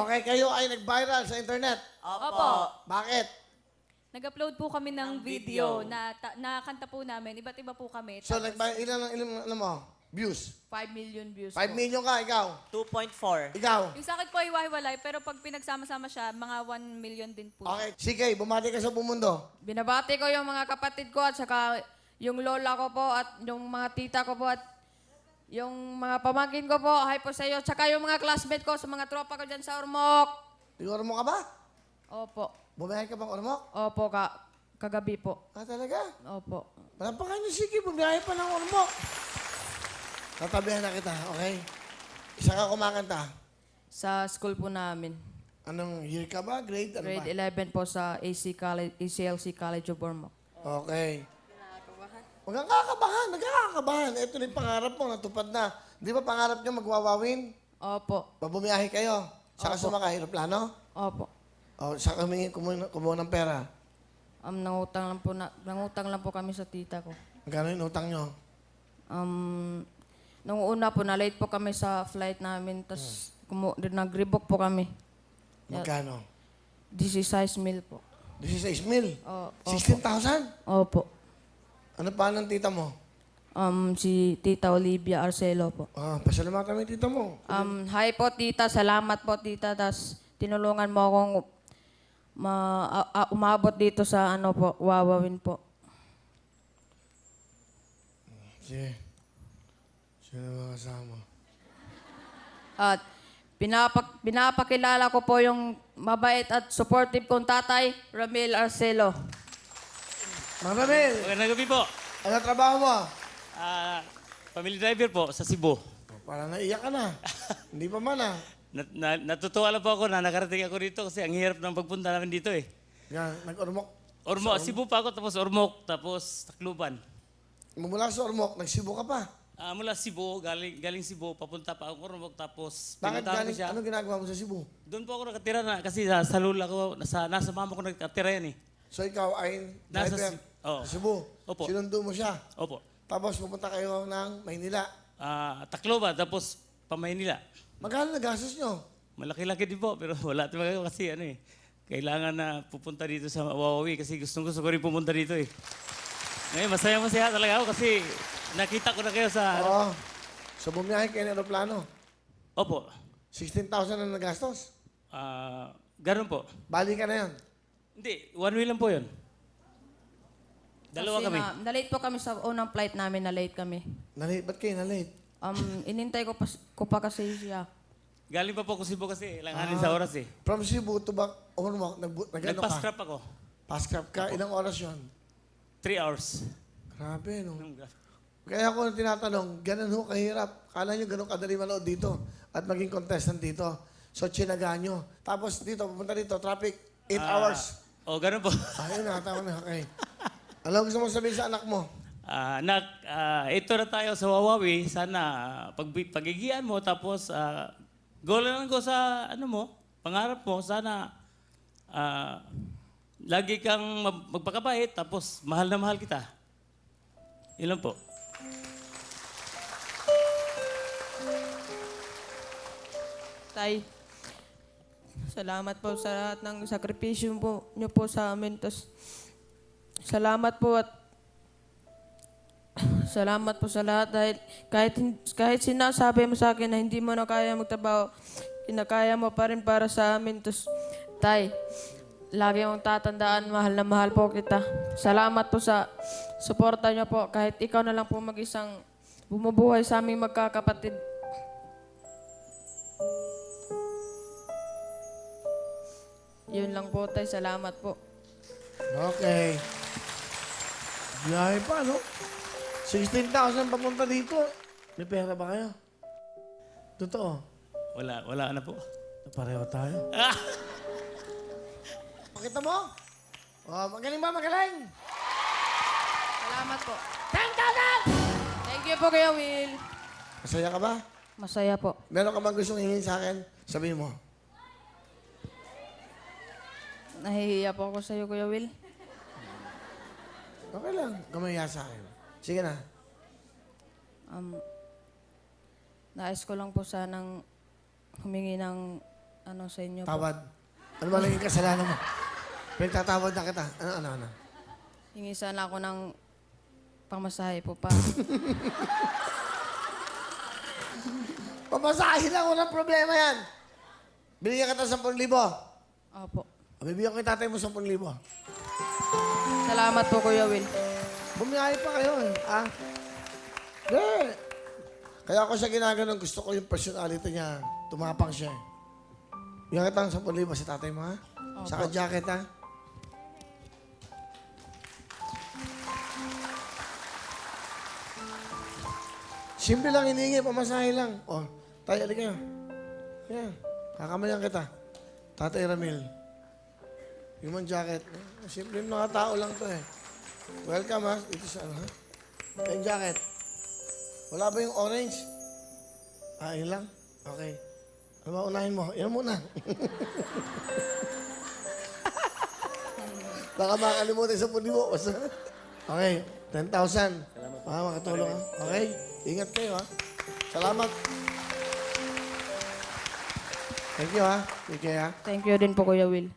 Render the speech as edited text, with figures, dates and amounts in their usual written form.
Okay, kayo ay nag-viral sa internet. Opo. Bakit? Nag-upload po kami ng video na kanta po namin. Iba't iba po kami. So, Tapos, ilan mo? Views? 5 million views 5 million ka, ikaw. 2.4. Ikaw. yung sa akin po ay hiwa-hiwalay, pero pag pinagsama-sama siya, mga 1 million din po. Okay. Sige, bumati ka sa buong mundo. Binabati ko yung mga kapatid ko at saka yung lola ko po at yung mga tita ko po at yung mga pamangkin ko po. Hi po sa iyo. Tsaka yung mga classmate ko sa mga tropa ko dyan sa Ormoc. Siguro mo ka ba? Opo. Bumiyahe ka bang Ormoc? Opo, kagabi po. Ah, talaga? Opo. Malampakan niyo, sige, bumiyahe pa ng Ormoc. Tatabihan na kita, okay? Isa ka kumakanta. Sa school po namin. Anong year ka ba? Grade? Ano Grade ba? 11 po sa ACLC College of Ormoc. Okay. Huwag kang kakabahan. Nagkakabahan. Ito na yung pangarap mo. Natupad na. Di ba pangarap niyo magwawawin? Opo. Babumiyahe kayo. Saka sumakay. Aeroplano? Opo. O, saka kumuha ng pera. Nangutang lang po kami sa tita ko. Magkano yung utang nyo? Nung una po, na-late po kami sa flight namin, tapos nag-rebook po kami. Magkano? 16 mil po. 16 mil? Opo. 16,000? Opo. Ano pa ng tita mo? Si Tita Olivia Arcelo po. Ah, pasalamatan mo yung tita mo. Hi po, tita. Salamat po, tita. Tapos tinulungan mo akong umabot dito sa Wawawin po. Sige. Sino mga kasama? At pinapakilala ko po yung mabait at supportive kong tatay, Ramil Arcelo. Mga Ramil, Magandang gabi po. ano trabaho mo? Family driver po sa Cebu. Oh, parang naiyak ka na. Hindi pa man ah. Natutuwa lang po ako na nakarating ako dito kasi ang hirap ng pagpunta namin dito eh. Yan, nag-Ormoc. Ormoc, Cebu pa ako, tapos Ormoc, tapos Tacloban. Mula sa Ormoc, nagsibo ka pa. Mula Cebu, galing Cebu, papunta pa ako Ormoc, tapos Bakit pinuntahan ko galing, siya. ano ginagawa mo sa Cebu? Doon po ako nakatira na kasi sa lula ko, nasa mama ko nakatira yan eh. So ikaw ay Nasa driver Oo. sa Cebu. Opo. Sinundo mo siya. Opo. Tapos pupunta kayo ng Maynila. Tacloban, tapos Pamaynila. Magkano na gastos nyo? Malaki-laki din po, pero wala talaga kasi kailangan na pupunta dito sa Wawawi kasi gusto ko rin pumunta dito eh. Ngayon, masaya talaga ako kasi nakita ko na kayo sa... Oo. So bumiyahe kayo ng aeroplano. Opo. 16,000 na nagastos. Ganun po. Bali ka na yan. Hindi, one way lang po yun. Dalawa Kasi kami. Na-late po kami sa unang flight namin, na-late kami. Ba't kayo na-late? Inintay ko pa kasi siya. Galing pa po ko Cebu kasi langanin sa oras eh. From Cebu to Ormoc, nag-ano Nag-pass ka? crap ako. Pass crap ka? Ilang oras yun? 3 hours. Grabe, no? Kaya ako tinatanong, ganun ho kahirap. Kala nyo ganun kadali manood dito at maging contestant dito. So, chinagaan nyo. Tapos dito, pupunta dito, traffic, 8 hours. Ganun po. Ayun na, tama na. Okay. Ano gusto mo sabihin sa anak mo? Anak, ito na tayo sa Wawawi. Sana pagigian mo tapos go lang go sa pangarap mo. Sana lagi kang magpakabait tapos mahal na mahal kita. Yun lang po. Tay, salamat po sa lahat ng sakripisyo nyo po sa amin. Salamat po at salamat po sa lahat dahil kahit sinasabi mo sa akin na hindi mo na kaya magtrabaho, kinakaya mo pa rin para sa amin. Tay, lagi mong tatandaan, mahal na mahal po kita. Salamat po sa suporta niyo po. Kahit ikaw na lang po mag-isang bumubuhay sa aming magkakapatid. Yun lang po, tay. Salamat po. Okay. Biyahe pa, no? 16,000 papunta dito. May pera ba kayo? Totoo. Wala na po. Pareho tayo. Pakita mo? Oh, magaling ba? Magaling! Salamat po. 10,000! Thank you po, Kuya Will. Masaya ka ba? Masaya po. Meron ka bang gustong hingin sa akin? Sabihin mo. Nahihiya po ako sa'yo, Kuya Will. Okay lang. Kamaya sa akin. Sige na. Nais ko lang po sanang humingi ng ano sa inyo po. Tawad. Ano ba naging kasalanan mo? Pinagtatawad na kita. Ano? Hingi sana ako ng pamasahe po pa. Pamasahin lang, walang problema yan. Binigyan kita 10,000. Opo. Bibigyan ko yung tatay mo 10,000. Salamat po, Kuya Will. Bumiyahe pa kayo eh. Hindi. Kaya ako siya ginaganon. Gusto ko yung personality niya. Tumapang siya eh. Bigyan kita ng 10,000 sa tatay mo, ha? Saka jacket, ha? Simple lang hiningi, pamasahe lang. O, tayo, alika. Yan. Kakamayan kita. Tatay Ramil. Yung jacket. Simple yung mga tao lang to eh. Welcome, ha? Ito sa ano, ha? Yung jacket. Wala ba yung orange? Yun lang? Okay. Ano ba unahin mo? Yan muna. Baka makakalimutan sa pundi mo. Okay, 10,000. Salamat. Makatulong, ha? Okay, ingat kayo, ha? Salamat. Thank you, ha? Thank you, ha? Thank you din po, Kuya Will.